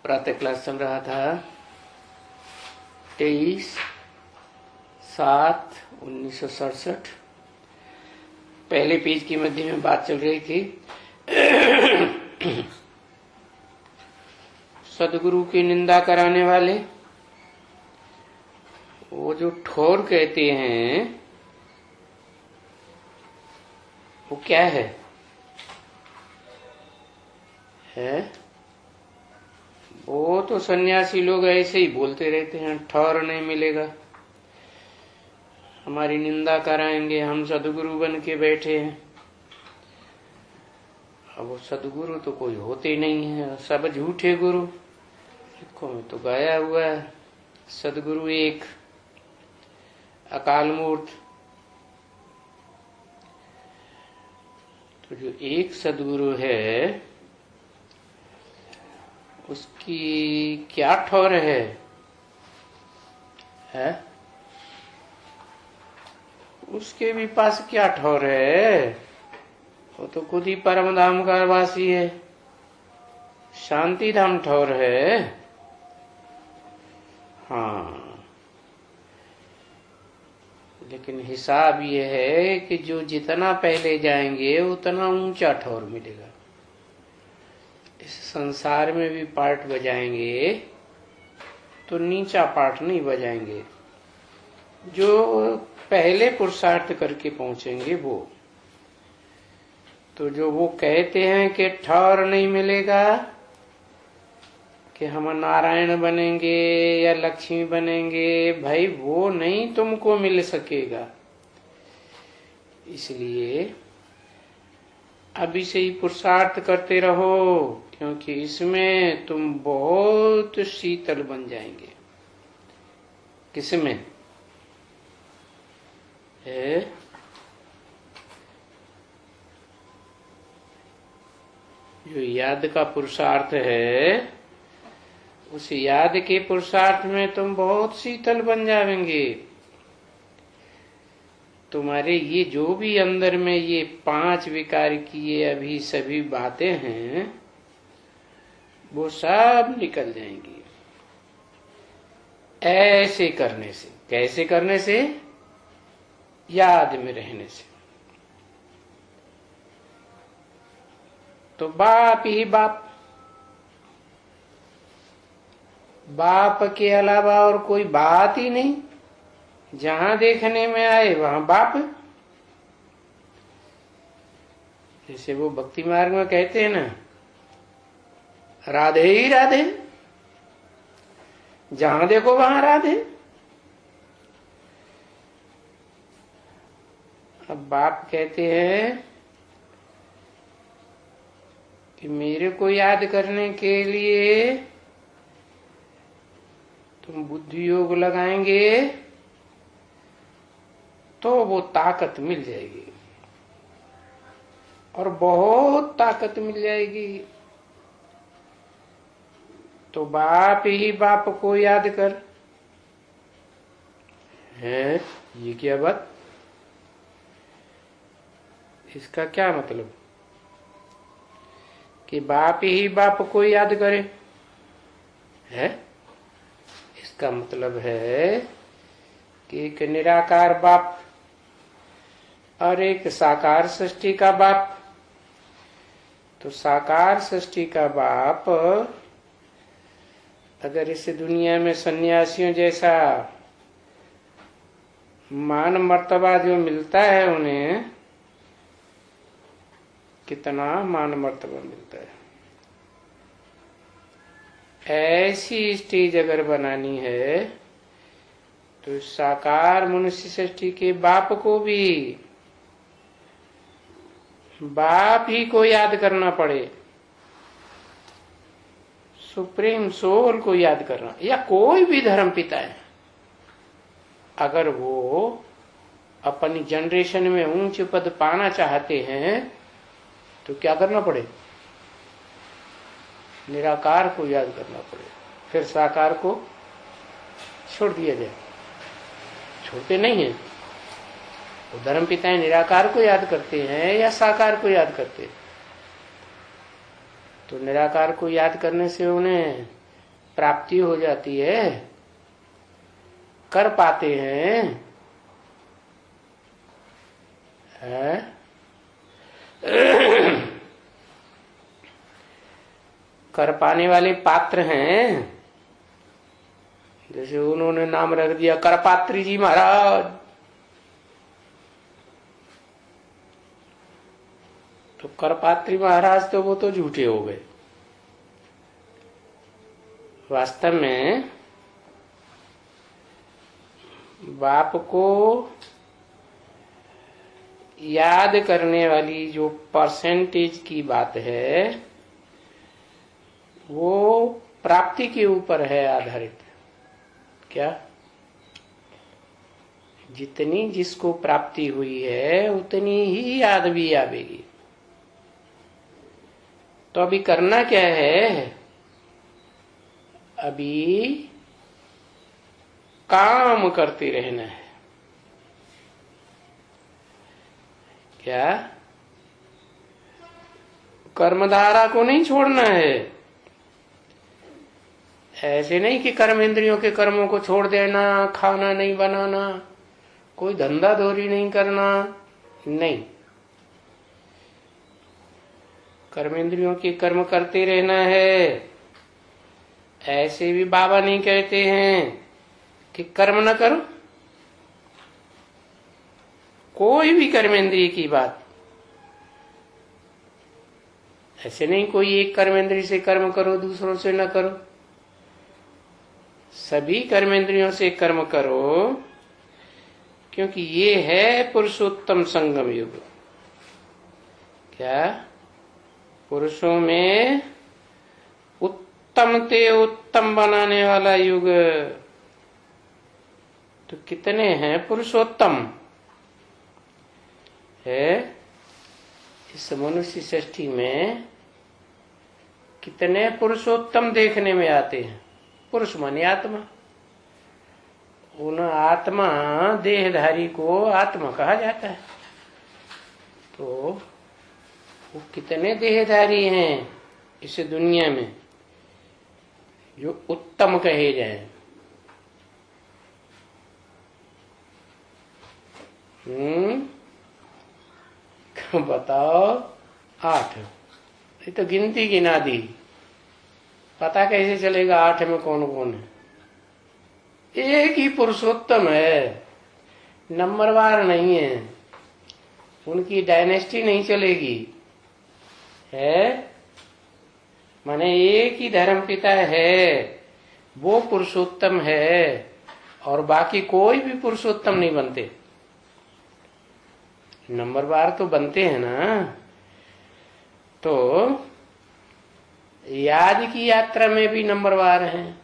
प्रातः क्लास चल रहा था 23/7/1967। पहले पेज की मध्य में बात चल रही थी सदगुरु की निंदा कराने वाले वो जो ठोर कहते हैं वो क्या है? वो तो सन्यासी लोग ऐसे ही बोलते रहते हैं, ठौर नहीं मिलेगा, हमारी निंदा कराएंगे, हम सदगुरु बन के बैठे हैं। अब वो सदगुरु तो कोई होते नहीं है, सब झूठे गुरु। देखो में तो गाया हुआ है सदगुरु एक, अकाल मूर्त। तो जो एक सदगुरु है उसकी क्या ठौर है? उसके भी पास क्या ठौर है? वो तो खुद ही परम धाम का वासी है, शांति धाम ठौर है। हाँ, लेकिन हिसाब ये है कि जो जितना पहले जाएंगे उतना ऊंचा ठौर मिलेगा। इस संसार में भी पार्ट बजाएंगे तो नीचा पार्ट नहीं बजाएंगे। जो पहले पुरुषार्थ करके पहुंचेंगे वो तो जो वो कहते हैं कि ठौर नहीं मिलेगा कि हम नारायण बनेंगे या लक्ष्मी बनेंगे, भाई वो नहीं तुमको मिल सकेगा। इसलिए अभी से ही पुरुषार्थ करते रहो, क्योंकि इसमें तुम बहुत शीतल बन जाएंगे। किसमें है? जो याद का पुरुषार्थ है, उस याद के पुरुषार्थ में तुम बहुत शीतल बन जाएंगे। तुम्हारे ये जो भी अंदर में ये 5 विकार की ये अभी सभी बातें हैं वो सब निकल जाएंगी ऐसे करने से। कैसे करने से? याद में रहने से। तो बाप ही बाप, बाप के अलावा और कोई बात ही नहीं। जहां देखने में आए वहां बाप। जैसे वो भक्ति मार्ग में कहते हैं ना, राधे ही राधे, जहां देखो वहां राधे। अब बाप कहते हैं कि मेरे को याद करने के लिए तुम बुद्धि योग लगाएंगे तो वो ताकत मिल जाएगी, और बहुत ताकत मिल जाएगी। तो बाप ही बाप को याद कर। है ये क्या बात? इसका क्या मतलब? कि बाप ही बाप को याद करे है? इसका मतलब है कि एक निराकार बाप और एक साकार सृष्टि का बाप। तो साकार सृष्टि का बाप अगर इस दुनिया में सन्यासियों जैसा मान मर्तबा जो मिलता है उन्हें, कितना मान मर्तबा मिलता है। ऐसी स्टेज अगर बनानी है तो साकार मनुष्य सृष्टि के बाप को भी बाप ही को याद करना पड़े, सुप्रीम सोल को याद करना। या कोई भी धर्म पिता है, अगर वो अपनी जनरेशन में ऊंच पद पाना चाहते हैं तो क्या करना पड़े? निराकार को याद करना पड़े, फिर साकार को छोड़ दिया जाए। छोड़ते नहीं है वो धर्म पिताएं, निराकार को याद करते हैं या साकार को याद करते हैं? तो निराकार को याद करने से उन्हें प्राप्ति हो जाती है, कर पाते हैं, कर पाने वाले पात्र हैं। जैसे उन्होंने नाम रख दिया करपात्री जी महाराज, तो करपात्री महाराज तो वो तो झूठे हो गए। वास्तव में बाप को याद करने वाली जो परसेंटेज की बात है वो प्राप्ति के ऊपर है आधारित। क्या? जितनी जिसको प्राप्ति हुई है उतनी ही याद भी आवेगी। तो अभी करना क्या है? अभी काम करते रहना है। क्या? कर्मधारा को नहीं छोड़ना है। ऐसे नहीं कि कर्म इंद्रियों के कर्मों को छोड़ देना, खाना नहीं बनाना, कोई धंधा धोरी नहीं करना, नहीं। कर्म इंद्रियों के कर्म करते रहना है। ऐसे भी बाबा नहीं कहते हैं कि कर्म न करो। कोई भी कर्म इंद्रिय की बात, ऐसे नहीं कोई एक कर्म इंद्रिय से कर्म करो दूसरों से न करो। सभी कर्मेंद्रियों से कर्म करो, क्योंकि ये है पुरुषोत्तम संगम युग। क्या? पुरुषों में उत्तम ते उत्तम बनाने वाला युग। तो कितने हैं पुरुषोत्तम है इस मनुष्य सृष्टि में? कितने पुरुषोत्तम देखने में आते हैं? पुरुष माने आत्मा। उन आत्मा देहधारी को आत्मा कहा जाता है। तो वो कितने देहधारी हैं इस दुनिया में जो उत्तम कहे जाए? बताओ। 8। ये तो गिनती गिना दी, पता कैसे चलेगा 8 में कौन कौन है? एक ही पुरुषोत्तम है, नंबरवार नहीं है, उनकी डायनेस्टी नहीं चलेगी है। माने एक ही धर्म पिता है, वो पुरुषोत्तम है, और बाकी कोई भी पुरुषोत्तम नहीं बनते। नंबरवार तो बनते हैं ना। तो याद की यात्रा में भी नंबरवार हैं।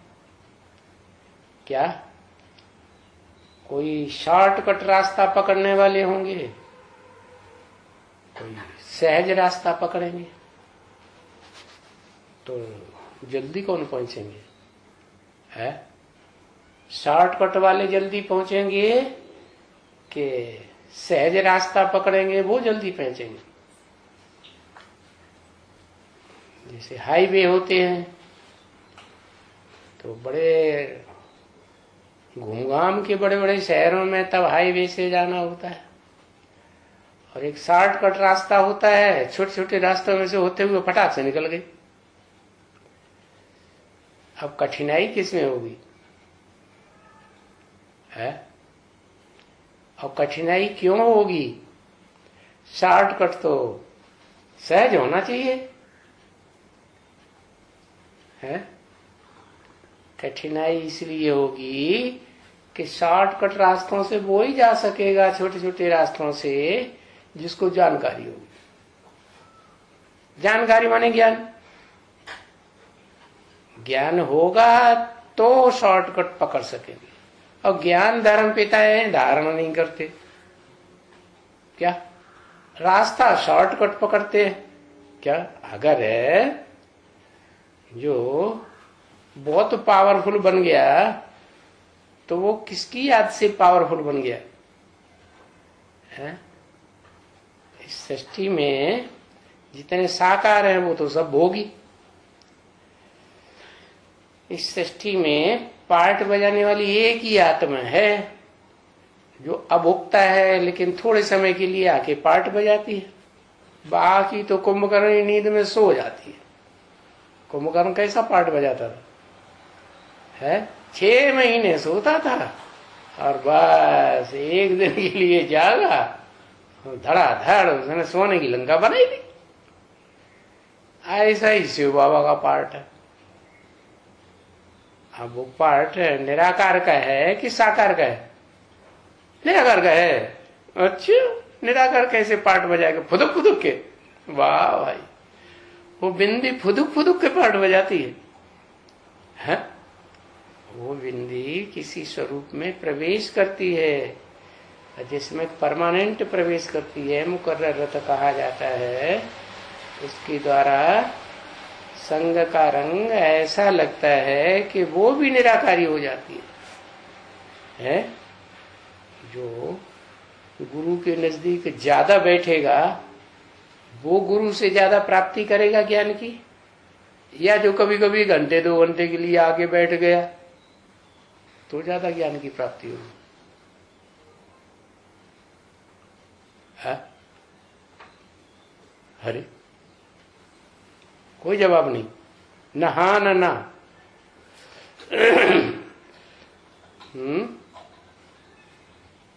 क्या? कोई शॉर्टकट रास्ता पकड़ने वाले होंगे, कोई सहज रास्ता पकड़ेंगे, तो जल्दी कौन पहुंचेंगे? है शॉर्टकट वाले जल्दी पहुंचेंगे कि सहज रास्ता पकड़ेंगे वो जल्दी पहुंचेंगे? जैसे हाईवे होते हैं तो बड़े घूमघाम के बड़े बड़े शहरों में तब हाईवे से जाना होता है, और एक शॉर्टकट रास्ता होता है, छोटे छोटे रास्तों में से होते हुए फटाक से निकल गई। अब कठिनाई किसमें होगी? है? और कठिनाई क्यों होगी? शॉर्टकट तो सहज होना चाहिए है। कठिनाई इसलिए होगी कि शॉर्टकट रास्तों से वो ही जा सकेगा, छोटे छोटे रास्तों से, जिसको जानकारी होगी। जानकारी माने ज्ञान। ज्ञान होगा तो शॉर्टकट पकड़ सकेंगे, और ज्ञान धर्म पिता है, धारणा नहीं करते। क्या? रास्ता शॉर्टकट पकड़ते हैं। क्या? अगर है जो बहुत पावरफुल बन गया तो वो किसकी याद से पावरफुल बन गया है? इस सृष्टि में जितने साकार हैं वो तो सब भोगी। इस सृष्टि में पार्ट बजाने वाली एक ही आत्मा है जो अब उगता है, लेकिन थोड़े समय के लिए आके पार्ट बजाती है। बाकी तो कुंभकर्ण नींद में सो जाती है। कुंभकर्ण कैसा पार्ट बजाता था है? 6 महीने सोता था और बस एक दिन के लिए जागा, धड़ाधड़ उसने सोने की लंका बनाई थी। ऐसा ही शिव बाबा का पार्ट है। अब वो पार्ट निराकार का है कि साकार का है? निराकार का है। अच्छा, निराकार कैसे पार्ट बजाएगा? फुदुक फुदुक के। वाह भाई, वो बिंदी फुदुक फुदुक के पार्ट बजाती है? वो बिंदी किसी स्वरूप में प्रवेश करती है, जिसमें परमानेंट प्रवेश करती है, मुकर्रर रत कहा जाता है। उसके द्वारा संग का रंग ऐसा लगता है कि वो भी निराकारी हो जाती है? जो गुरु के नजदीक ज्यादा बैठेगा वो गुरु से ज्यादा प्राप्ति करेगा ज्ञान की, या जो कभी कभी घंटे 2 घंटे के लिए आगे बैठ गया तो ज्यादा ज्ञान की प्राप्ति होगी? अरे कोई जवाब नहीं, न हाँ न ना।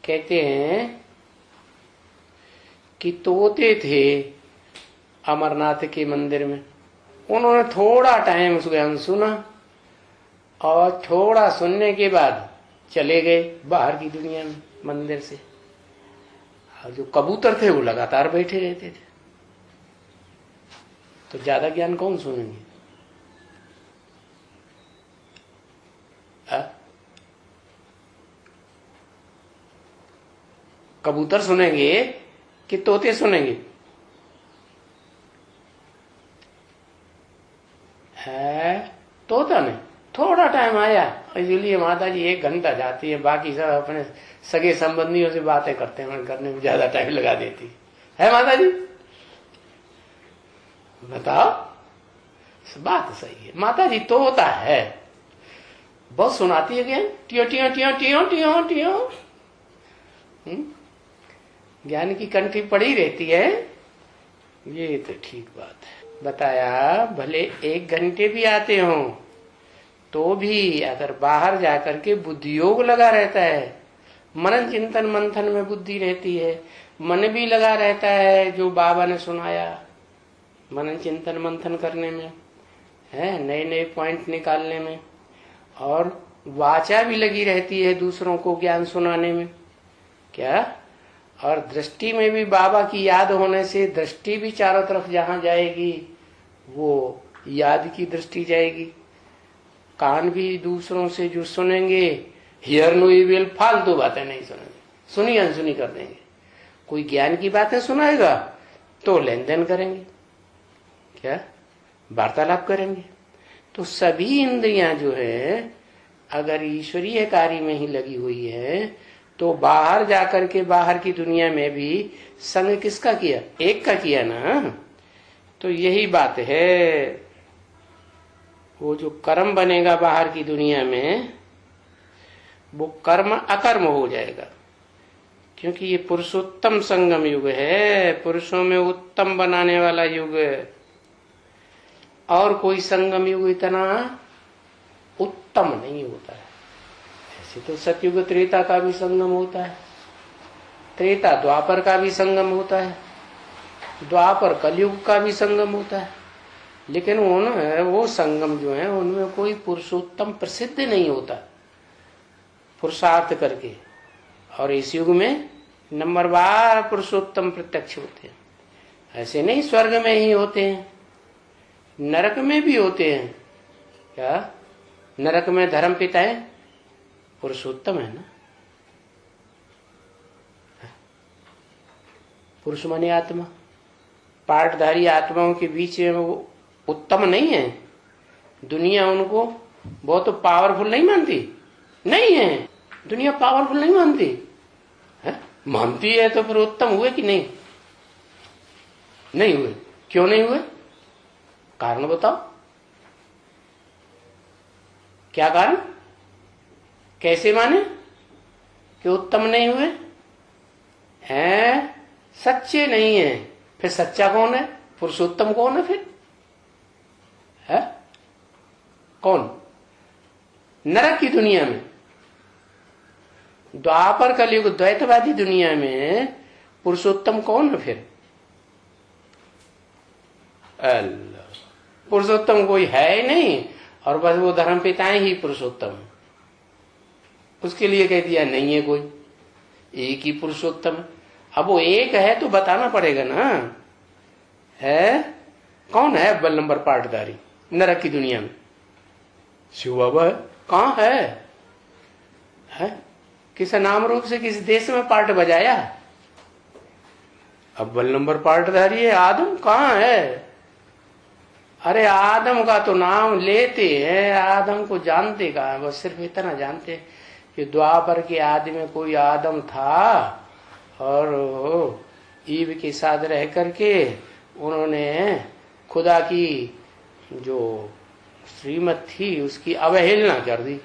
कहते हैं कि तोते थे अमरनाथ के मंदिर में, उन्होंने थोड़ा टाइम उस ज्ञान सुना और थोड़ा सुनने के बाद चले गए बाहर की दुनिया में मंदिर से। और जो कबूतर थे वो लगातार बैठे रहते थे। तो ज्यादा ज्ञान कौन सुनेंगे? कबूतर सुनेंगे कि तोते सुनेंगे? है तोता ने थोड़ा टाइम आया, इसलिए माता जी 1 घंटा जाती है, बाकी सब अपने सगे संबंधियों से बातें करते हैं, करने में ज्यादा टाइम लगा देती है माता जी। बताओ, बात सही है। माता जी तोता है, बहुत सुनाती है ज्ञान, टियो टियो टियो टियो टियो टियो। ज्ञान की कंठी पड़ी रहती है। ये तो ठीक बात है। बताया भले 1 घंटे भी आते हो तो भी अगर बाहर जाकर के बुद्धि योग लगा रहता है, मनन चिंतन मंथन में बुद्धि रहती है, मन भी लगा रहता है जो बाबा ने सुनाया, मनन चिंतन मंथन करने में है, नए नए पॉइंट निकालने में, और वाचा भी लगी रहती है दूसरों को ज्ञान सुनाने में। क्या? और दृष्टि में भी बाबा की याद होने से दृष्टि भी चारों तरफ जहां जाएगी वो याद की दृष्टि जाएगी। कान भी दूसरों से जो सुनेंगे, हियर नो विल, फालतू बातें नहीं सुनेंगे, सुनी अनसुनी कर देंगे। कोई ज्ञान की बातें सुनाएगा तो लेन देन करेंगे, क्या वार्तालाप करेंगे। तो सभी इंद्रियां जो है अगर ईश्वरीय कार्य में ही लगी हुई है तो बाहर जाकर के बाहर की दुनिया में भी संग किसका किया? एक का किया ना। तो यही बात है, वो जो कर्म बनेगा बाहर की दुनिया में वो कर्म अकर्म हो जाएगा, क्योंकि ये पुरुषोत्तम संगम युग है, पुरुषों में उत्तम बनाने वाला युग है। और कोई संगम युग इतना उत्तम नहीं होता है। ऐसे तो सतयुग त्रेता का भी संगम होता है, त्रेता द्वापर का भी संगम होता है, द्वापर कलयुग का भी संगम होता है, लेकिन वो संगम जो है उनमें कोई पुरुषोत्तम प्रसिद्ध नहीं होता पुरुषार्थ करके। और इस युग में नंबरवार पुरुषोत्तम प्रत्यक्ष होते हैं। ऐसे नहीं स्वर्ग में ही होते हैं, नरक में भी होते हैं। क्या? नरक में धर्म पिता है, पुरुषोत्तम है ना। पुरुष माने आत्मा, पाठधारी आत्माओं के बीच में वो उत्तम नहीं है। दुनिया उनको बहुत पावरफुल नहीं मानती, नहीं है, दुनिया पावरफुल नहीं मानती है? मानती है तो फिर उत्तम हुए कि नहीं? नहीं हुए। क्यों नहीं हुए? कारण बताओ। क्या कारण? कैसे माने कि उत्तम नहीं हुए? हैं, सच्चे नहीं है। फिर सच्चा कौन है? पुरुषोत्तम कौन है फिर? है कौन? नरक की दुनिया में, द्वापर कलयुग द्वैतवादी दुनिया में पुरुषोत्तम कौन है फिर? अल्लाह, पुरुषोत्तम कोई है ही नहीं, और बस वो धर्म पिताएं ही पुरुषोत्तम। उसके लिए कह दिया नहीं है कोई, एक ही पुरुषोत्तम है। अब वो एक है तो बताना पड़ेगा ना, है कौन है अव्वल नंबर पार्टदारी नरक की दुनिया में? शिव बाबा है। कहां है? किस नाम रूप से किस देश में पार्ट बजाया? अव्वल नंबर पार्टदारी है आदम। कहां है? अरे आदम का तो नाम लेते हैं, आदम को जानते कहां? बस सिर्फ इतना जानते हैं कि द्वापर के आदि में कोई आदम था और ईव के साथ रह करके उन्होंने खुदा की जो श्रीमत थी उसकी अवहेलना कर दी,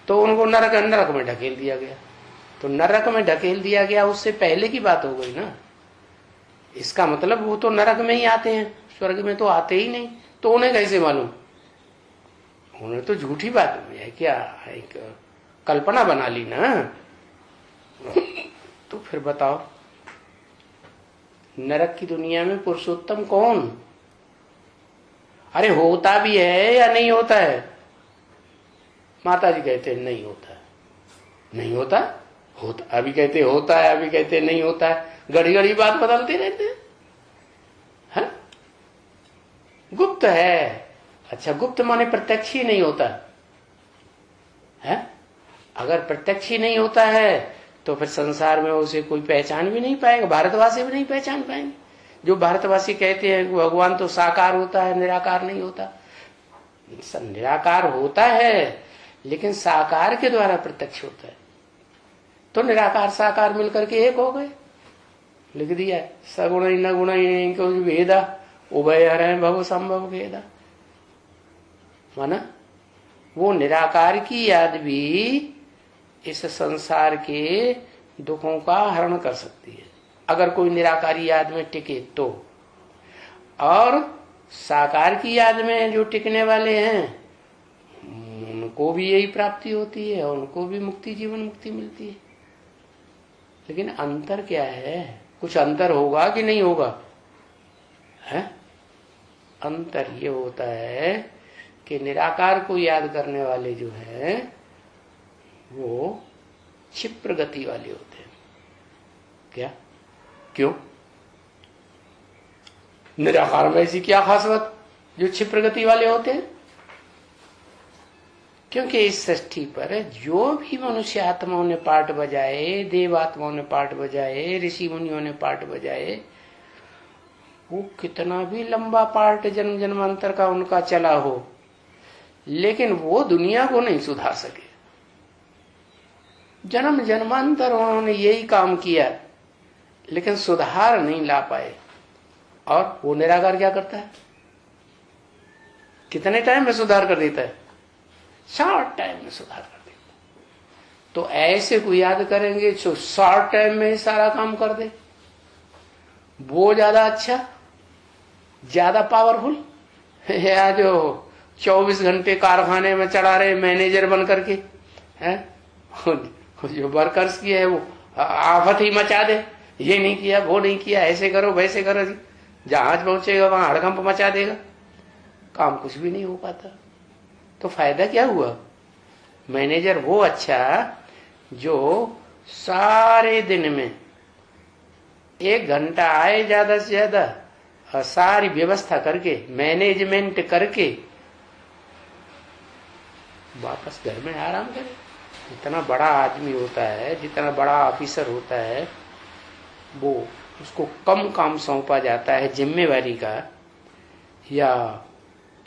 तो उनको नरक में ढकेल दिया गया। तो नरक में ढकेल दिया गया उससे पहले की बात हो गई ना। इसका मतलब वो तो नरक में ही आते हैं, स्वर्ग में तो आते ही नहीं। तो उन्हें कैसे मालूम? उन्हें तो झूठी बात है क्या, एक कल्पना बना ली ना। तो फिर बताओ, नरक की दुनिया में पुरुषोत्तम कौन? अरे होता भी है या नहीं होता है? माता जी कहते हैं नहीं होता है। नहीं होता? होता। अभी कहते होता है, अभी कहते नहीं होता है। घड़ी घड़ी बात बदलते रहते हैं। है? गुप्त है। अच्छा, गुप्त माने प्रत्यक्ष ही नहीं होता है? अगर प्रत्यक्ष ही नहीं होता है तो फिर संसार में उसे कोई पहचान भी नहीं पाएगा, भारतवासी भी नहीं पहचान पाएंगे। जो भारतवासी कहते हैं कि भगवान तो साकार होता है, निराकार नहीं होता। निराकार होता है लेकिन साकार के द्वारा प्रत्यक्ष होता है। तो निराकार साकार मिलकर के एक हो गए। लिख दिया है सगुण न गुण भेदा उभय हर भव संभव भेदा। माना वो निराकार की याद भी इस संसार के दुखों का हरण कर सकती है अगर कोई निराकारी याद में टिके तो। और साकार की याद में जो टिकने वाले हैं उनको भी यही प्राप्ति होती है, उनको भी मुक्ति, जीवन मुक्ति मिलती है। लेकिन अंतर क्या है? कुछ अंतर होगा कि नहीं होगा? है? अंतर ये होता है कि निराकार को याद करने वाले जो है वो क्षिप्र गति वाले होते हैं। क्या? क्यों? निराकार में ऐसी क्या खास बात जो क्षिप्र गति वाले होते हैं? क्योंकि इस सृष्टि पर जो भी मनुष्य आत्माओं ने पाठ बजाए, देव आत्माओं ने पाठ बजाए, ऋषि मुनियों ने पाठ बजाए, वो कितना भी लंबा पाठ जन्म जन्मांतर का उनका चला हो, लेकिन वो दुनिया को नहीं सुधार सके। जन्म जन्मांतर उन्होंने यही काम किया लेकिन सुधार नहीं ला पाए। और वो निराकार क्या करता है? कितने टाइम में सुधार कर देता है? शॉर्ट टाइम में सुधार कर देता। तो ऐसे को याद करेंगे जो शॉर्ट टाइम में ही सारा काम कर दे, वो ज्यादा अच्छा, ज्यादा पावरफुल या जो 24 घंटे कारखाने में चढ़ा रहे मैनेजर बन करके है, जो वर्कर्स की है वो आफत ही मचा दे। ये नहीं किया, वो नहीं किया, ऐसे करो वैसे करो, जहाज पहुंचेगा वहां हड़कंप मचा देगा, काम कुछ भी नहीं हो पाता। तो फायदा क्या हुआ? मैनेजर वो अच्छा जो सारे दिन में 1 घंटा आए ज्यादा से ज्यादा और सारी व्यवस्था करके मैनेजमेंट करके वापस घर में आराम करे। जितना बड़ा आदमी होता है, जितना बड़ा ऑफिसर होता है, वो उसको कम काम सौंपा जाता है जिम्मेवारी का, या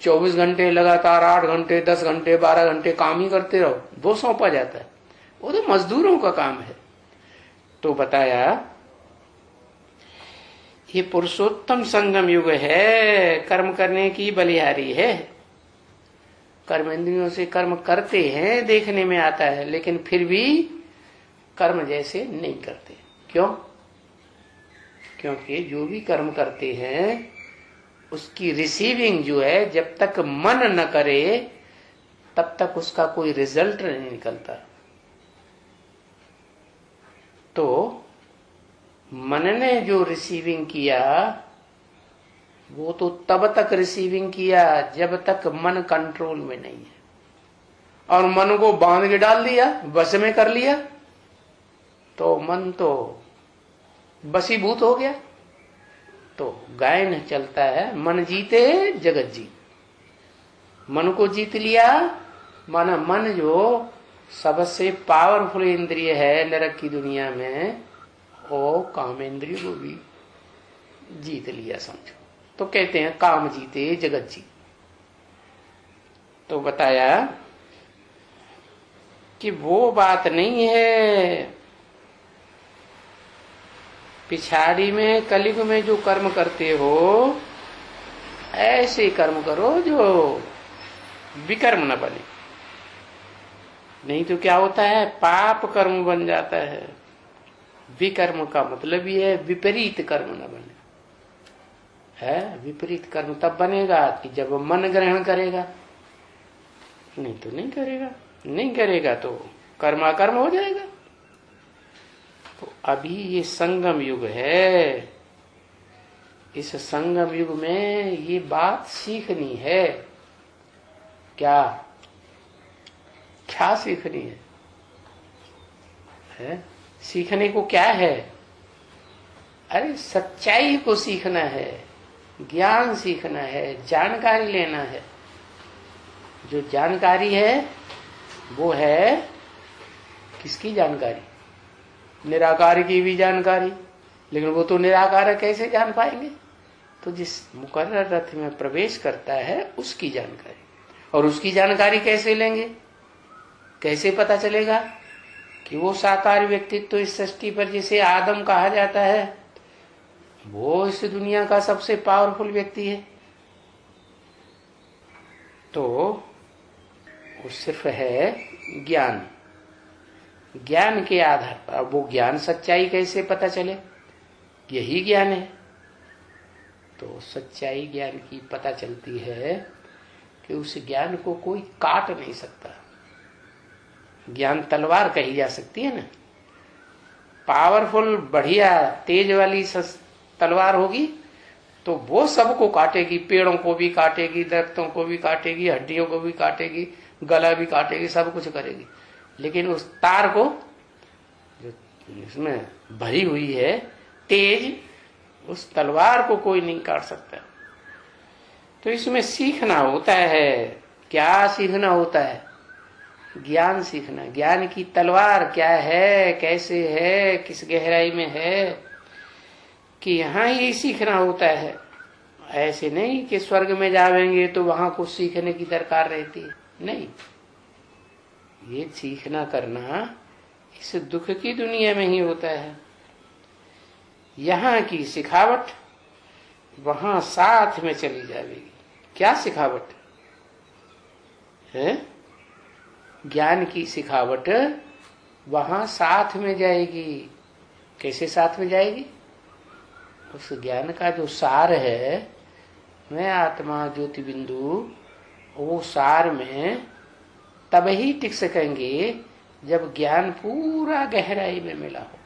24 घंटे लगातार 8 घंटे 10 घंटे 12 घंटे काम ही करते रहो, वो सौंपा जाता है। वो तो मजदूरों का काम है। तो बताया ये पुरुषोत्तम संगम युग है, कर्म करने की बलिहारी है। कर्मेंद्रियों से कर्म करते हैं, देखने में आता है, लेकिन फिर भी कर्म जैसे नहीं करते। क्यों? क्योंकि जो भी कर्म करते हैं उसकी रिसीविंग जो है, जब तक मन न करे तब तक उसका कोई रिजल्ट नहीं निकलता। तो मन ने जो रिसीविंग किया वो तो तब तक रिसीविंग किया जब तक मन कंट्रोल में नहीं है, और मन को बांध के डाल दिया, बस में कर लिया, तो मन तो बसीभूत हो गया। तो गायन चलता है, मन जीते जगत जीत। मन को जीत लिया माना मन जो सबसे पावरफुल इंद्रिय है नरक की दुनिया में, वो काम इंद्रिय को भी जीत लिया समझो। तो कहते हैं काम जीते जगत जीत। तो बताया कि वो बात नहीं है। पिछाड़ी में कलयुग में जो कर्म करते हो ऐसे कर्म करो जो विकर्म न बने, नहीं तो क्या होता है, पाप कर्म बन जाता है। विकर्म का मतलब ये है विपरीत कर्म न बने। है विपरीत कर्म तब बनेगा कि जब मन ग्रहण करेगा, नहीं तो नहीं करेगा। नहीं करेगा तो कर्माकर्म हो जाएगा। तो अभी ये संगम युग है। इस संगम युग में ये बात सीखनी है। क्या क्या सीखनी है? सीखने को क्या है? अरे सच्चाई को सीखना है, ज्ञान सीखना है, जानकारी लेना है। जो जानकारी है वो है किसकी जानकारी? निराकार की भी जानकारी। लेकिन वो तो निराकार है, कैसे जान पाएंगे? तो जिस मुकर्रर रथ में प्रवेश करता है उसकी जानकारी। और उसकी जानकारी कैसे लेंगे? कैसे पता चलेगा कि वो साकार व्यक्तित्व तो इस सृष्टि पर जिसे आदम कहा जाता है वो इस दुनिया का सबसे पावरफुल व्यक्ति है? तो वो सिर्फ है ज्ञान। ज्ञान के आधार पर। वो ज्ञान सच्चाई कैसे पता चले? यही ज्ञान है। तो सच्चाई ज्ञान की पता चलती है कि उस ज्ञान को कोई काट नहीं सकता। ज्ञान तलवार कही जा सकती है ना, पावरफुल बढ़िया तेज वाली तलवार होगी तो वो सबको काटेगी, पेड़ों को भी काटेगी, दरख्तों को भी काटेगी, हड्डियों को भी काटेगी, गला भी काटेगी, सब कुछ करेगी। लेकिन उस तार को जो इसमें भरी हुई है तेज, उस तलवार को कोई नहीं काट सकता। तो इसमें सीखना होता है। क्या सीखना होता है? ज्ञान सीखना। ज्ञान की तलवार क्या है, कैसे है, किस गहराई में है, कि यहाँ ये सीखना होता है। ऐसे नहीं कि स्वर्ग में जावेंगे तो वहां कुछ सीखने की दरकार रहती है। नहीं, ये सीखना करना इस दुख की दुनिया में ही होता है। यहाँ की सिखावट वहां साथ में चली जाएगी। क्या सिखावट है? ज्ञान की सिखावट वहां साथ में जाएगी। कैसे साथ में जाएगी? उस ज्ञान का जो सार है, मैं आत्मा ज्योति बिंदु, वो सार में तब ही टिक सकेंगे जब ज्ञान पूरा गहराई में मिला हो।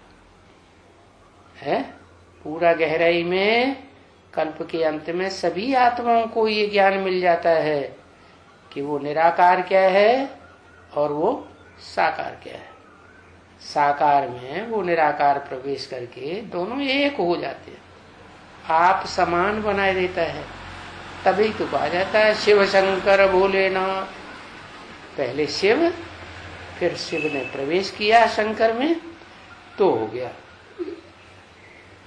है पूरा गहराई में कल्प के अंत में सभी आत्माओं को ये ज्ञान मिल जाता है कि वो निराकार क्या है और वो साकार क्या है। साकार में वो निराकार प्रवेश करके दोनों एक हो जाते हैं। आप समान बनाए देता है, तभी तो कहा जाता है शिव शंकर भोलेनाथ। पहले शिव, फिर शिव ने प्रवेश किया शंकर में तो हो गया।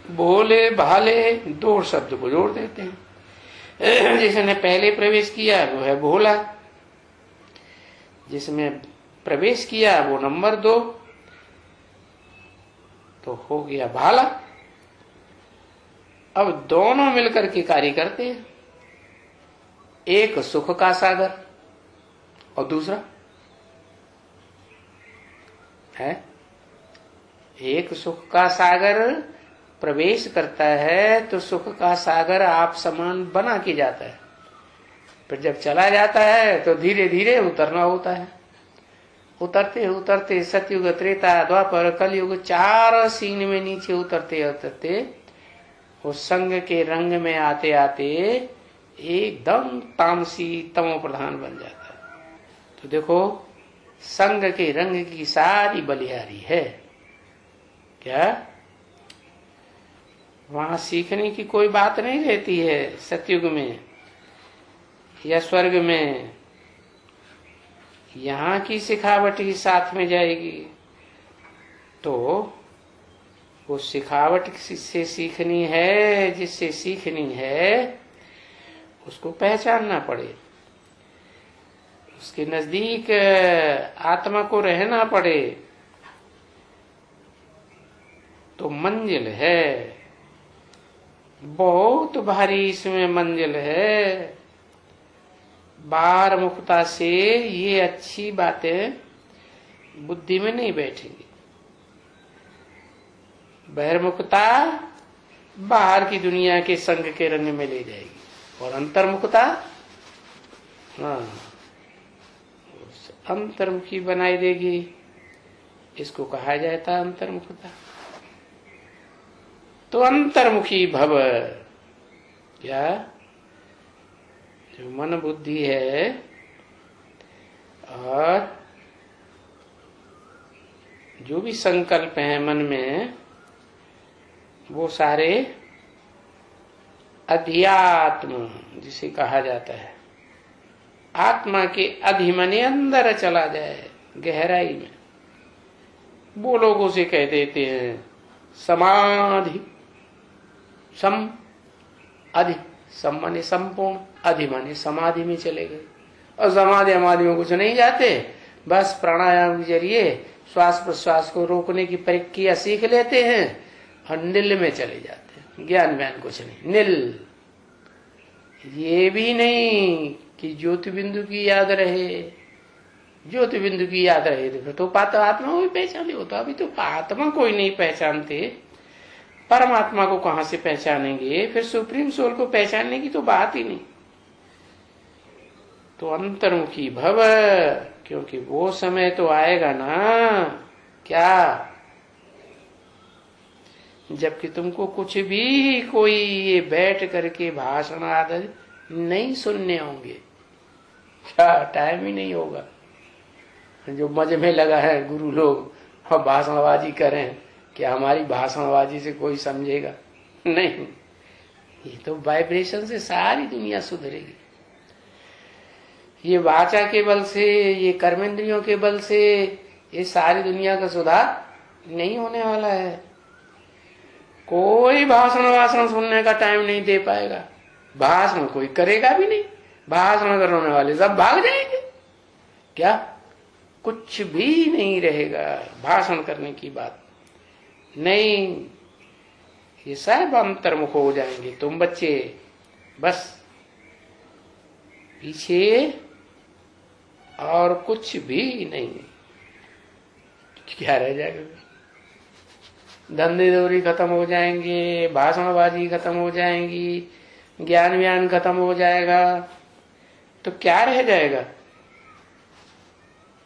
भोले भाले दो शब्द को जोड़ देते हैं। जिसने पहले प्रवेश किया वो है भोला, जिसमें प्रवेश किया वो नंबर 2, तो हो गया भाला। अब दोनों मिलकर के कार्य करते हैं। एक सुख का सागर और दूसरा है, एक सुख का सागर प्रवेश करता है तो सुख का सागर आप समान बना के जाता है, फिर जब चला जाता है तो धीरे धीरे उतरना होता है। उतरते उतरते सतयुग, त्रेता, द्वापर, कलयुग, 4 सीन में नीचे उतरते उतरते वो संग के रंग में आते आते एकदम तामसी तमो प्रधान बन जाता है। तो देखो संग के रंग की सारी बलिहारी है क्या, वहां सीखने की कोई बात नहीं रहती है सतयुग में या स्वर्ग में। यहाँ की सिखावट ही साथ में जाएगी, तो वो सिखावट से सीखनी है, जिससे सीखनी है उसको पहचानना पड़े, उसके नजदीक आत्मा को रहना पड़े, तो मंजिल है, बहुत भारी इसमें मंजिल है। बाहर मुखता से ये अच्छी बातें बुद्धि में नहीं बैठेंगी। बहिर्मुखता बाहर की दुनिया के संग के रंग में ले जाएगी, और अंतर्मुखता हाँ अंतर्मुखी बनाई देगी। इसको कहा जाता है अंतर्मुखता। तो अंतर्मुखी भव, क्या जो मन बुद्धि है और जो भी संकल्प है मन में, वो सारे अध्यात्म जिसे कहा जाता है, आत्मा के अधिमने अंदर चला जाए, गहराई में। वो लोगों से कह देते हैं समाधि, सम अधि, सम माने संपूर्ण, अधि माने समाधि में चले गए। और समाधि हमाधि में कुछ नहीं जाते, बस प्राणायाम के जरिए श्वास प्रश्वास को रोकने की प्रक्रिया सीख लेते हैं और नील में चले जाते हैं। ज्ञान व्यान कुछ नहीं, नील। ये भी नहीं कि ज्योति बिंदु की याद रहे, ज्योति बिंदु की याद रहे तो आत्मा को भी पहचाने। हो तो अभी तो आत्मा कोई नहीं पहचानते, परमात्मा को कहां से पहचानेंगे, फिर सुप्रीम सोल को पहचानने की तो बात ही नहीं। तो अंतर्मुखी भव, क्योंकि वो समय तो आएगा ना, क्या जबकि तुमको कुछ भी कोई ये बैठ करके भाषण आदि नहीं सुनने होंगे, क्या टाइम ही नहीं होगा। जो मजे में लगा है गुरु लोग और भाषणबाजी करें, क्या हमारी भाषणबाजी से कोई समझेगा? नहीं, ये तो वाइब्रेशन से सारी दुनिया सुधरेगी। ये वाचा के बल से, ये कर्मेंद्रियों के बल से ये सारी दुनिया का सुधार नहीं होने वाला है। कोई भाषण सुनने का टाइम नहीं दे पाएगा, भाषण कोई करेगा भी नहीं, भाषण करने वाले सब भाग जाएंगे। क्या कुछ भी नहीं रहेगा, भाषण करने की बात नहीं, ये सब अंतर्मुख हो जाएंगे तुम बच्चे। बस पीछे और कुछ भी नहीं, क्या रह जाएगा? धंधे दौरी खत्म हो जाएंगे, भाषणबाजी खत्म हो जाएंगी, ज्ञान व्यान खत्म हो जाएगा, तो क्या रह जाएगा?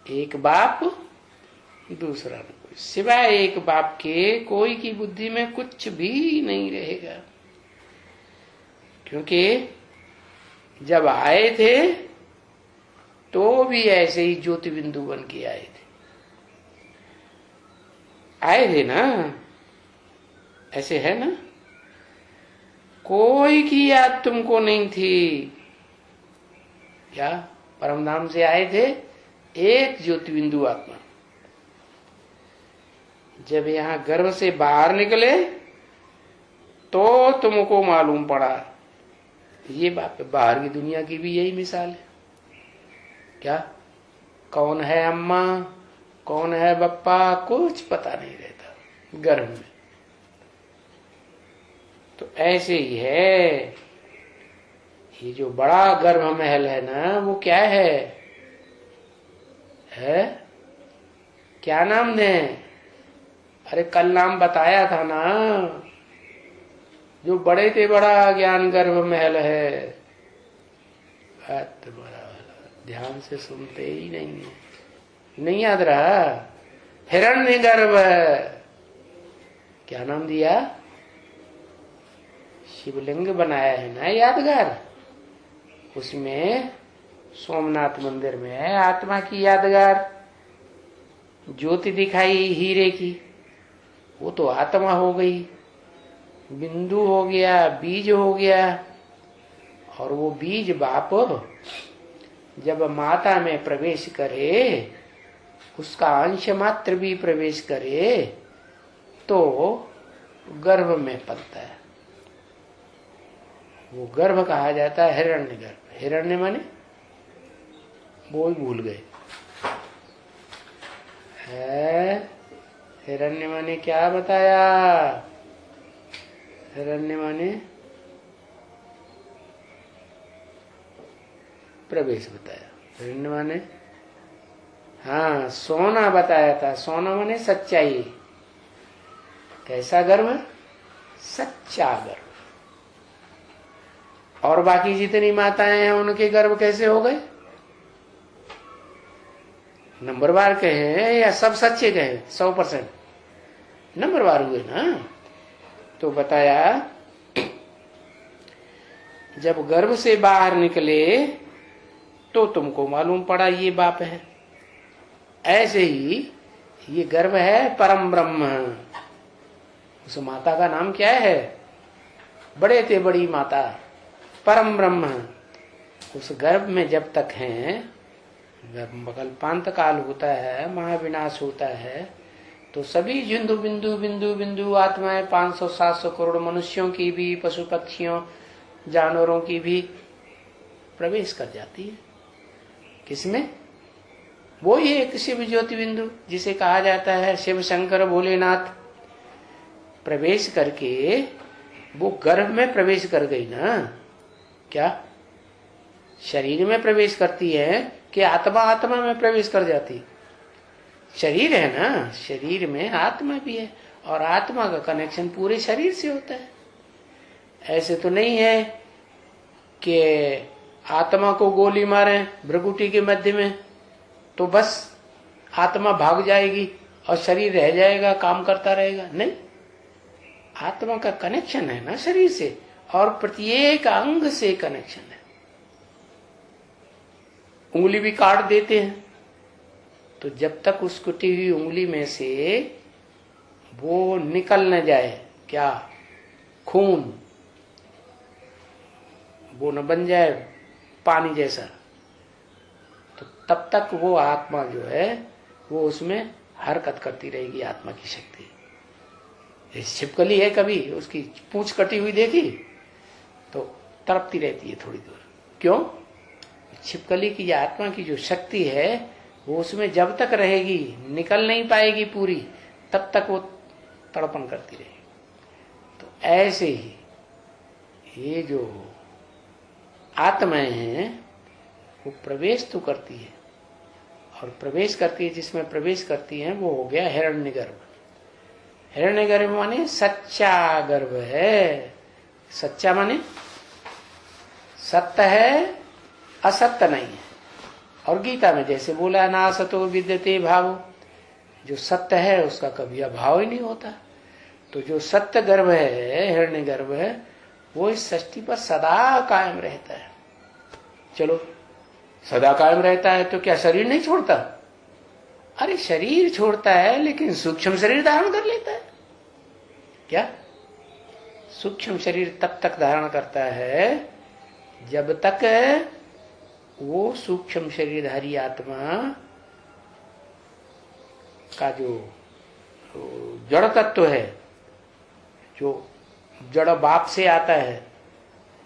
एक बाप दूसरा न कोई, सिवाय एक बाप के कोई की बुद्धि में कुछ भी नहीं रहेगा। क्योंकि जब आए थे तो भी ऐसे ही ज्योति बिंदु बन के आए थे ना, ऐसे है ना। कोई की याद तुमको नहीं थी, क्या परम धाम से आए थे एक ज्योति बिंदु आत्मा। जब यहां गर्भ से बाहर निकले तो तुमको मालूम पड़ा। ये बात बाहर की दुनिया की भी यही मिसाल है। क्या कौन है अम्मा, कौन है बप्पा, कुछ पता नहीं रहता गर्भ में। तो ऐसे ही है, ये जो बड़ा गर्भ महल है ना, वो क्या है? है? क्या नाम दें? अरे कल नाम बताया था ना, जो बड़े थे बड़ा ज्ञान गर्भ महल है। बड़ा ध्यान से सुनते ही नहीं है, नहीं याद रहा। हिरण्य गर्भ, क्या नाम दिया? शिवलिंग बनाया है ना यादगार, उसमें सोमनाथ मंदिर में है आत्मा की यादगार, ज्योति दिखाई हीरे की, वो तो आत्मा हो गई, बिंदु हो गया, बीज हो गया। और वो बीज बाप जब माता में प्रवेश करे, उसका अंश मात्र भी प्रवेश करे तो गर्भ में पलता है। वो गर्भ कहा जाता है हिरण्य गर्भ। हिरण्य माने वो भूल गए है। हिरण्य माने क्या बताया? हिरण्य माने प्रवेश बताया। हिरण्य माने हाँ सोना बताया था। सोना माने सच्चाई। कैसा गर्भ? सच्चा गर्भ। और बाकी जितनी माताएं हैं उनके गर्भ कैसे हो गए? नंबरवार कहे या सब सच्चे कहे? 100% नंबरवार हुए ना। तो बताया जब गर्भ से बाहर निकले तो तुमको मालूम पड़ा ये बाप है। ऐसे ही ये गर्भ है परम ब्रह्म। उस माता का नाम क्या है? बड़े थे बड़ी माता, परम ब्रह्म। उस गर्भ में जब तक हैं, कल्पांत काल होता है, महाविनाश होता है, तो सभी बिंदु बिंदु बिंदु बिंदु आत्माएं 500-700 करोड़ मनुष्यों की भी, पशु पक्षियों जानवरों की भी प्रवेश कर जाती है। किसमें? वो ही एक शिव ज्योति बिंदु जिसे कहा जाता है शिव शंकर भोलेनाथ। प्रवेश करके वो गर्भ में प्रवेश कर गई ना। क्या शरीर में प्रवेश करती है कि आत्मा आत्मा में प्रवेश कर जाती? शरीर है ना, शरीर में आत्मा भी है और आत्मा का कनेक्शन पूरे शरीर से होता है। ऐसे तो नहीं है कि आत्मा को गोली मारे भ्रकुटी के मध्य में तो बस आत्मा भाग जाएगी और शरीर रह जाएगा, काम करता रहेगा। नहीं, आत्मा का कनेक्शन है ना शरीर से, और प्रत्येक अंग से कनेक्शन है। उंगली भी काट देते हैं तो जब तक उस कटी हुई उंगली में से वो निकल न जाए, क्या खून, वो न बन जाए पानी जैसा, तो तब तक वो आत्मा जो है वो उसमें हरकत करती रहेगी। आत्मा की शक्ति। छिपकली है, कभी उसकी पूंछ कटी हुई देखी तो तड़पती रहती है थोड़ी दूर। क्यों? छिपकली की आत्मा की जो शक्ति है वो उसमें जब तक रहेगी, निकल नहीं पाएगी पूरी, तब तक वो तड़पन करती रहेगी। तो ऐसे ही ये जो आत्माएं हैं वो प्रवेश तो करती है, और प्रवेश करती है, जिसमें प्रवेश करती है वो हो गया हिरण्यगर्भ। हिरण्यगर्भ माने सच्चा गर्भ है। सच्चा माने सत्य है, असत्य नहीं है। और गीता में जैसे बोला ना असतो विद्यते भावो, जो सत्य है उसका कभी अभाव ही नहीं होता। तो जो सत्य गर्भ है, हिरण्य गर्भ है, वो इस सृष्टि पर सदा कायम रहता है। चलो सदा कायम रहता है तो क्या शरीर नहीं छोड़ता? अरे शरीर छोड़ता है लेकिन सूक्ष्म शरीर धारण कर लेता है। क्या? सूक्ष्म शरीर तब तक धारण करता है जब तक वो सूक्ष्म शरीरधारी आत्मा का जो जड़ तत्व है, जो जड़ बाप से आता है,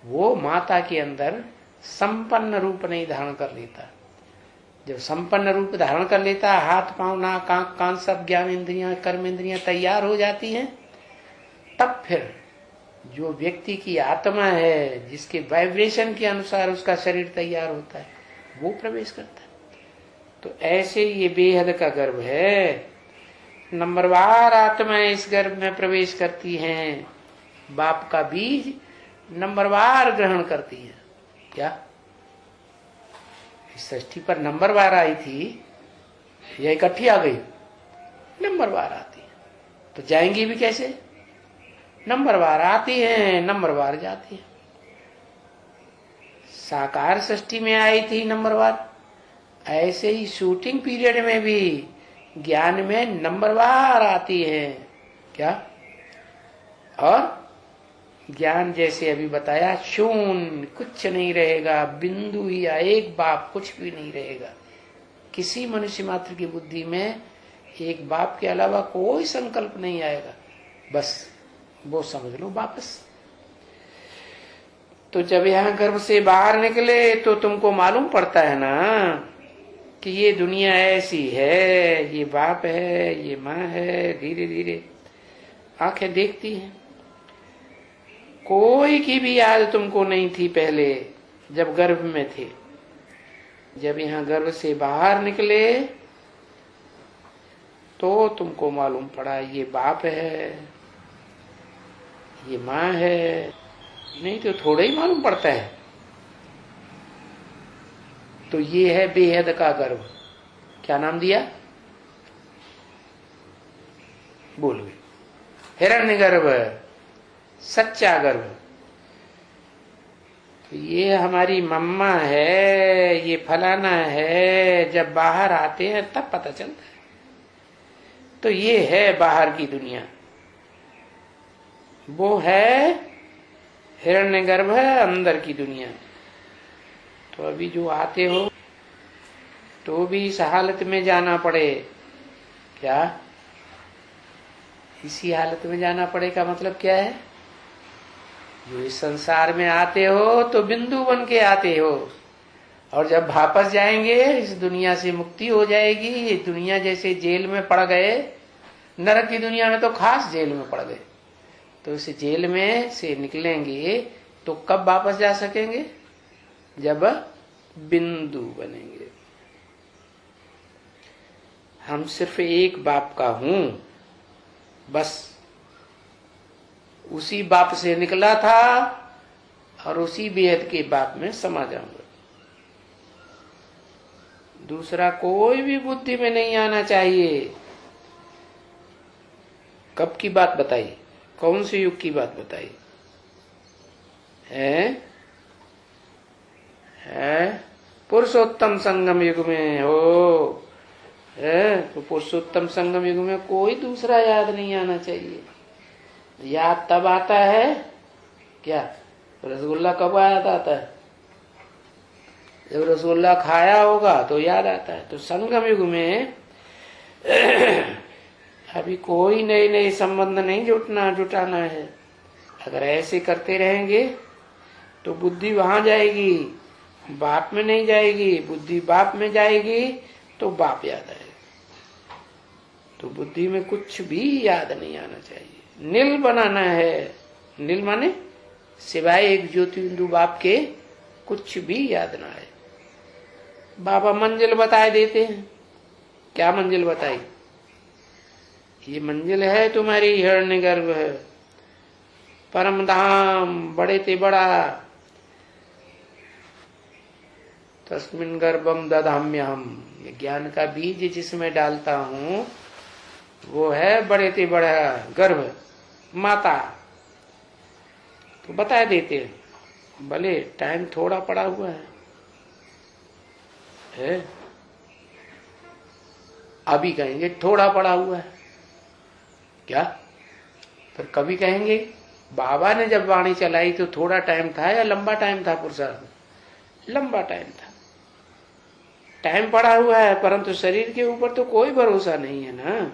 वो माता के अंदर संपन्न रूप नहीं धारण कर लेता। जब संपन्न रूप धारण कर लेता, हाथ पांव नाक आंख कान सब ज्ञान इंद्रियां कर्म इंद्रियां तैयार हो जाती हैं, तब फिर जो व्यक्ति की आत्मा है, जिसके वाइब्रेशन के अनुसार उसका शरीर तैयार होता है, वो प्रवेश करता है। तो ऐसे ये बेहद का गर्भ है। नंबरवार आत्माएं इस गर्भ में प्रवेश करती हैं, बाप का बीज नंबरवार ग्रहण करती हैं। क्या इस सृष्टि पर नंबरवार आई थी या इकट्ठी आ गई? नंबरवार आती है। तो जाएंगी भी कैसे? नंबरवार आती हैं, नंबरवार जाती है। साकार सृष्टि में आई थी नंबरवार, ऐसे ही शूटिंग पीरियड में भी ज्ञान में नंबरवार आती है। क्या? और ज्ञान जैसे अभी बताया शून्य, कुछ नहीं रहेगा, बिंदु या एक बाप, कुछ भी नहीं रहेगा। किसी मनुष्य मात्र की बुद्धि में एक बाप के अलावा कोई संकल्प नहीं आएगा। बस वो समझ लो वापस। तो जब यहाँ गर्भ से बाहर निकले तो तुमको मालूम पड़ता है ना कि ये दुनिया ऐसी है, ये बाप है, ये माँ है। धीरे धीरे आंखें देखती हैं। कोई की भी याद तुमको नहीं थी पहले जब गर्भ में थे। जब यहाँ गर्भ से बाहर निकले तो तुमको मालूम पड़ा ये बाप है, ये माँ है। नहीं तो थोड़ा ही मालूम पड़ता है। तो ये है बेहद का गर्भ। क्या नाम दिया? बोल गए। हिरण्यगर्भ, सच्चा गर्भ। तो ये हमारी मम्मा है, ये फलाना है। जब बाहर आते हैं तब पता चलता है। तो ये है बाहर की दुनिया, वो है हिरण्यगर्भ है अंदर की दुनिया। तो अभी जो आते हो तो भी इस हालत में जाना पड़े। क्या? इसी हालत में जाना पड़े का मतलब क्या है? जो इस संसार में आते हो तो बिंदु बन के आते हो, और जब वापस जाएंगे इस दुनिया से मुक्ति हो जाएगी। ये दुनिया जैसे जेल में पड़ गए, नरक की दुनिया में तो खास जेल में पड़ गए। तो इस जेल में से निकलेंगे तो कब वापस जा सकेंगे? जब बिंदु बनेंगे। हम सिर्फ एक बाप का हूं, बस उसी बाप से निकला था और उसी बेहद के बाप में समा जाऊंगा। दूसरा कोई भी बुद्धि में नहीं आना चाहिए। कब की बात बताई? कौन से युग की बात बताई है? पुरुषोत्तम संगम युग में हो। तो पुरुषोत्तम संगम युग में कोई दूसरा याद नहीं आना चाहिए। याद तब आता है क्या? रसगुल्ला कब याद आता है? जब रसगुल्ला खाया होगा तो याद आता है। तो संगम युग में अभी कोई नए नए संबंध नहीं जुटाना है। अगर ऐसे करते रहेंगे तो बुद्धि वहां जाएगी, बाप में नहीं जाएगी। बुद्धि बाप में जाएगी तो बाप याद आएगा। तो बुद्धि में कुछ भी याद नहीं आना चाहिए। नील बनाना है। नील माने सिवाय एक ज्योति बिंदु बाप के कुछ भी याद ना आए। बाबा मंजिल बताए देते हैं। क्या मंजिल बताई? ये मंजिल है तुम्हारी हिरण्यगर्भ है, परम धाम, बड़े ते बड़ा। तस्मिन गर्भम दधाम्यहम। ये ज्ञान का बीज जिसमें डालता हूं वो है बड़े ते बड़ा गर्भ, माता। तो बता देते हैं। भले टाइम थोड़ा पड़ा हुआ है? अभी कहेंगे थोड़ा पड़ा हुआ है क्या? फिर कभी कहेंगे बाबा ने जब वाणी चलाई तो थोड़ा टाइम था या लंबा टाइम था? पुरुषार्थ लंबा टाइम था। टाइम पड़ा हुआ है, परंतु शरीर के ऊपर तो कोई भरोसा नहीं है ना।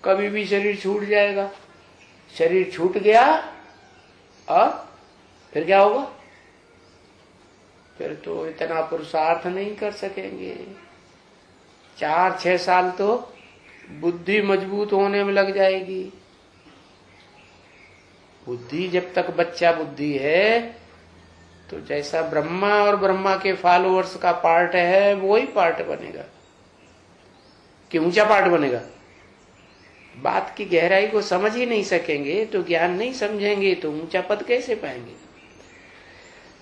कभी भी शरीर छूट जाएगा। शरीर छूट गया और फिर क्या होगा? फिर तो इतना पुरुषार्थ नहीं कर सकेंगे। 4-6 साल तो बुद्धि मजबूत होने में लग जाएगी। बुद्धि जब तक बच्चा बुद्धि है तो जैसा ब्रह्मा और ब्रह्मा के फॉलोअर्स का पार्ट है वही पार्ट बनेगा। कि ऊंचा पाठ बनेगा। बात की गहराई को समझ ही नहीं सकेंगे तो ज्ञान नहीं समझेंगे तो ऊंचा पद कैसे पाएंगे।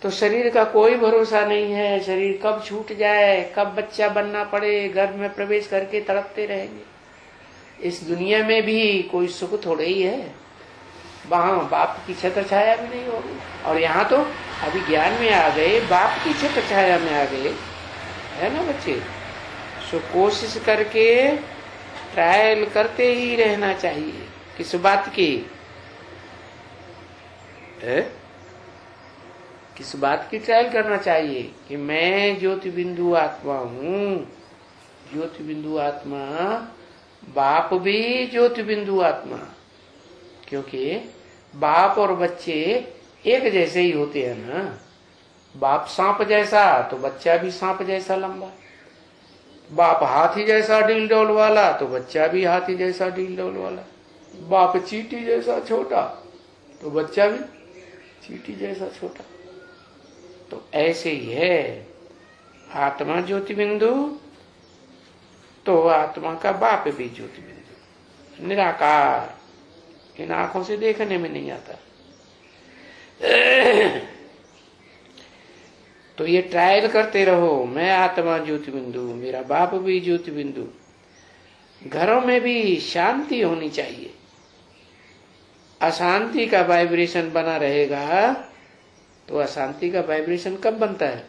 तो शरीर का कोई भरोसा नहीं है, शरीर कब छूट जाए, कब बच्चा बनना पड़े, गर्भ में प्रवेश करके तड़पते रहेंगे। इस दुनिया में भी कोई सुख थोड़े ही है, वहां बाप की छत्र छाया भी नहीं होगी। और यहाँ तो अभी ज्ञान में आ गए, बाप की छत्र छाया में आ गए, है ना बच्चे। सो कोशिश करके ट्रायल करते ही रहना चाहिए। किस बात की है? किस बात की ट्रायल करना चाहिए कि मैं ज्योति बिंदु आत्मा हूं। ज्योति बिंदु आत्मा, बाप भी ज्योति बिंदु आत्मा, क्योंकि बाप और बच्चे एक जैसे ही होते हैं ना। बाप सांप जैसा तो बच्चा भी सांप जैसा लंबा, बाप हाथी जैसा डील डोल वाला तो बच्चा भी हाथी जैसा डील डोल वाला, बाप चींटी जैसा छोटा तो बच्चा भी चींटी जैसा छोटा। तो ऐसे ही है आत्मा ज्योति बिंदु, तो आत्मा का बाप भी ज्योति बिंदु, निराकार, इन आंखों से देखने में नहीं आता। तो ये ट्रायल करते रहो, मैं आत्मा ज्योति बिंदु, मेरा बाप भी ज्योति बिंदु। घरों में भी शांति होनी चाहिए। अशांति का वाइब्रेशन बना रहेगा तो अशांति का वाइब्रेशन कब बनता है?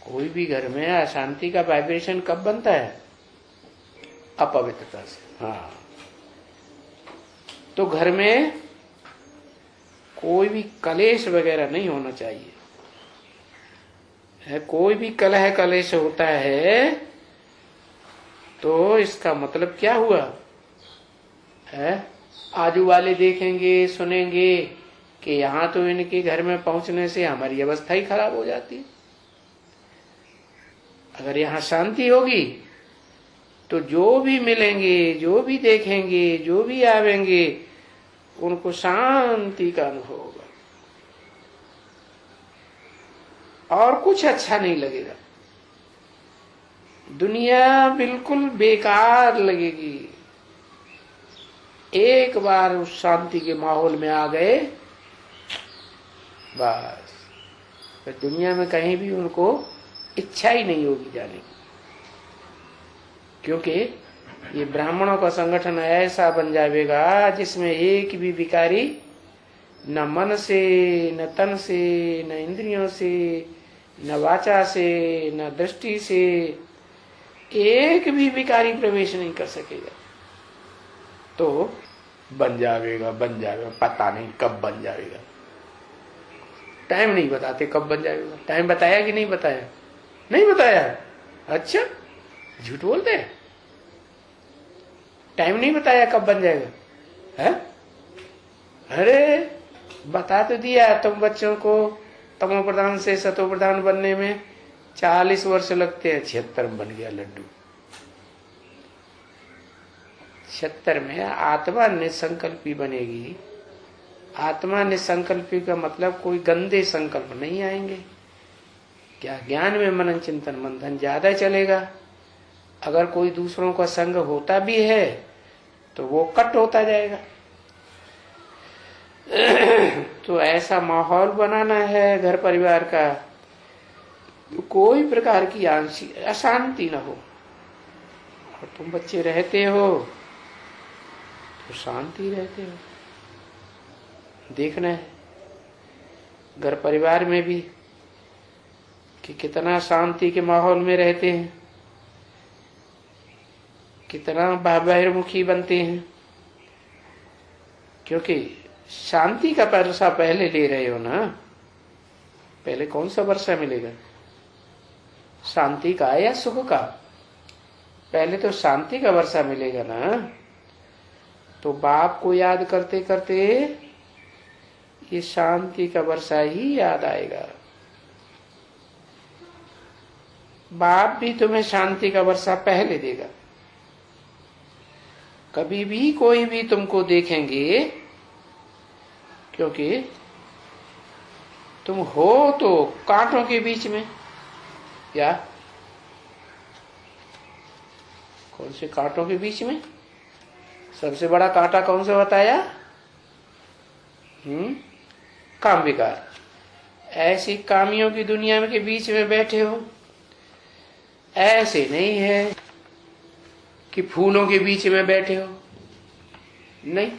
कोई भी घर में अशांति का वाइब्रेशन कब बनता है? अपवित्रता से। हाँ, तो घर में कोई भी कलेश वगैरह नहीं होना चाहिए। है कोई भी कलह कलेश होता है तो इसका मतलब क्या हुआ है? आजू वाले देखेंगे, सुनेंगे कि यहाँ तो इनके घर में पहुंचने से हमारी अवस्था ही खराब हो जाती है। अगर यहाँ शांति होगी तो जो भी मिलेंगे, जो भी देखेंगे, जो भी आवेंगे, उनको शांति का अनुभव होगा और कुछ अच्छा नहीं लगेगा। दुनिया बिल्कुल बेकार लगेगी। एक बार उस शांति के माहौल में आ गए बस, फिर दुनिया में कहीं भी उनको इच्छा ही नहीं होगी जाने की। क्योंकि ये ब्राह्मणों का संगठन ऐसा बन जाएगा जिसमें एक भी विकारी न मन से, न तन से, न इंद्रियों से, न वाचा से, न दृष्टि से एक भी विकारी प्रवेश नहीं कर सकेगा। तो बन जाएगा, बन जाएगा, पता नहीं कब बन जाएगा। टाइम नहीं बताते कब बन जाएगा। टाइम बताया कि नहीं बताया? नहीं बताया। अच्छा, झूठ बोलते हैं। टाइम नहीं बताया कब बन जाएगा है? अरे बता तो दिया तुम बच्चों को तमो प्रधान से सतो प्रधान बनने में 40 वर्ष लगते हैं। 76 में बन गया लड्डू। 76 में आत्मा निसंकल्पी बनेगी। आत्मा निसंकल्पी का मतलब कोई गंदे संकल्प नहीं आएंगे। क्या ज्ञान में मनन चिंतन मंथन ज्यादा चलेगा। अगर कोई दूसरों का संग होता भी है तो वो कट होता जाएगा। तो ऐसा माहौल बनाना है घर परिवार का तो कोई प्रकार की अशांति न हो। और तुम बच्चे रहते हो तो शांति रहते हो। देखना है घर परिवार में भी कि कितना शांति के माहौल में रहते हैं, कितना बहिर्मुखी बनते हैं। क्योंकि शांति का वर्षा पहले ले रहे हो ना। पहले कौन सा वर्षा मिलेगा? शांति का या सुख का? पहले तो शांति का वर्षा मिलेगा ना। तो बाप को याद करते करते ये शांति का वर्षा ही याद आएगा। बाप भी तुम्हें शांति का वर्षा पहले देगा। कभी भी कोई भी तुमको देखेंगे, क्योंकि तुम हो तो कांटों के बीच में, या कौन से कांटों के बीच में? सबसे बड़ा कांटा कौन सा बताया? काम विकार। ऐसी कामियों की दुनिया में के बीच में बैठे हो। ऐसे नहीं है कि फूलों के बीच में बैठे हो, नहीं,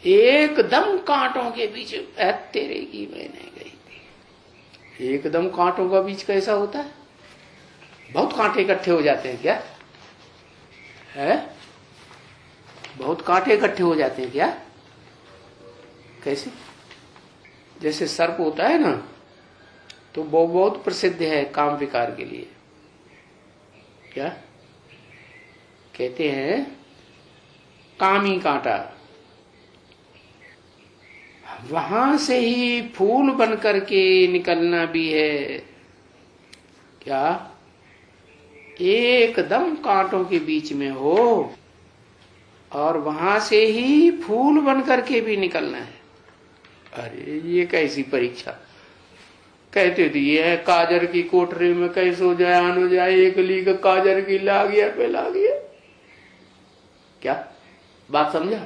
एकदम कांटों के बीच में। तेरे की मैंने गई थी। एकदम कांटों का बीच कैसा होता है? बहुत कांटे इकट्ठे हो जाते हैं क्या? है? बहुत कांटे इकट्ठे हो जाते हैं क्या? कैसे? जैसे सर्प होता है ना, तो वो बहुत प्रसिद्ध है काम विकार के लिए। क्या कहते हैं? कामी कांटा। वहां से ही फूल बन करके निकलना भी है। क्या? एकदम कांटों के बीच में हो और वहां से ही फूल बन करके भी निकलना है। अरे ये कैसी परीक्षा! कहते दिए है काजर की कोठरी में कैसे हो जाए आन हो जाए, एक लीक काजर की ला गया पे ला गया। क्या बात समझा?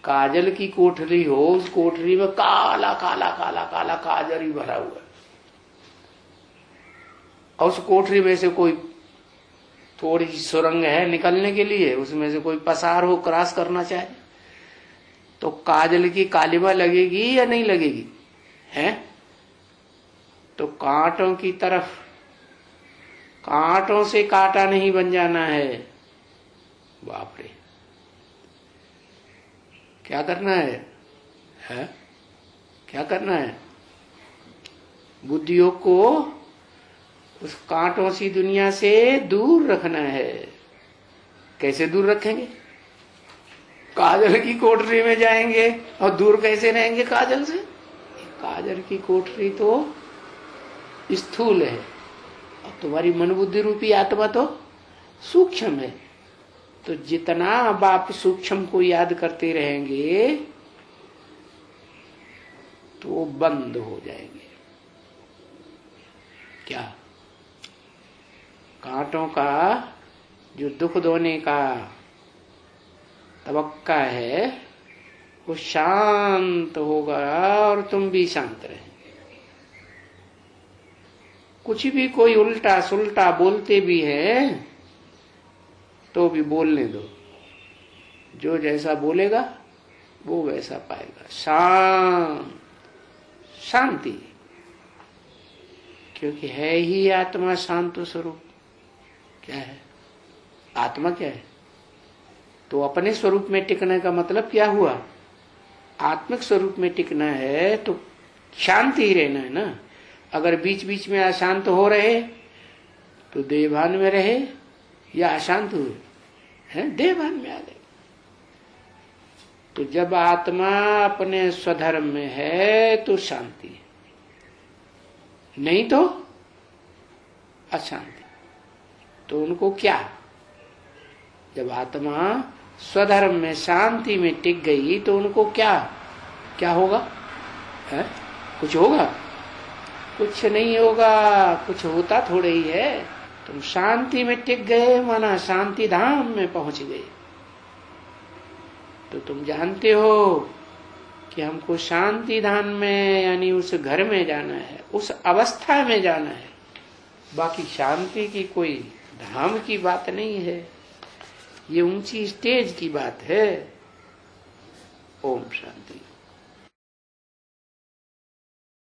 काजल की कोठरी हो, उस कोठरी में काला काला काला काला काजर ही भरा हुआ है, और उस कोठरी में से कोई थोड़ी सी सुरंग है निकलने के लिए, उसमें से कोई पसार हो क्रॉस करना चाहे तो काजल की कालिमा लगेगी या नहीं लगेगी? है? तो कांटों की तरफ, कांटों से कांटा नहीं बन जाना है। बाप रे, क्या करना है? क्या करना है? बुद्धियों को उस कांटों सी दुनिया से दूर रखना है। कैसे दूर रखेंगे? काजल की कोठरी में जाएंगे और दूर कैसे रहेंगे काजल से? काजल की कोठरी तो स्थूल है और तुम्हारी मन बुद्धि रूपी आत्मा तो सूक्ष्म है। तो जितना आप सूक्ष्म को याद करते रहेंगे तो वो बंद हो जाएंगे। क्या? कांटों का जो दुख दोने का तबक्का है वो शांत होगा और तुम भी शांत रहेंगे। कुछ भी कोई उल्टा सुल्टा बोलते भी है तो भी बोलने दो, जो जैसा बोलेगा वो वैसा पाएगा। शांति, क्योंकि है ही आत्मा शांत स्वरूप। क्या है? आत्मा क्या है? तो अपने स्वरूप में टिकने का मतलब क्या हुआ? आत्मिक स्वरूप में टिकना है तो शांति ही रहना है ना। अगर बीच बीच में अशांत हो रहे तो देहभान में रहे या अशांत हुए हैं, देहभान में आ गए। तो जब आत्मा अपने स्वधर्म में है तो शांति है, नहीं तो अशांति। तो उनको क्या? जब आत्मा स्वधर्म में शांति में टिक गई तो उनको क्या क्या होगा? है? कुछ होगा? कुछ नहीं होगा। कुछ होता थोड़ा ही है। तुम शांति में टिक गए माना शांति धाम में पहुंच गए। तो तुम जानते हो कि हमको शांति धाम में यानी उस घर में जाना है, उस अवस्था में जाना है। बाकी शांति की कोई धाम की बात नहीं है, ये ऊंची स्टेज की बात है। ओम शांति।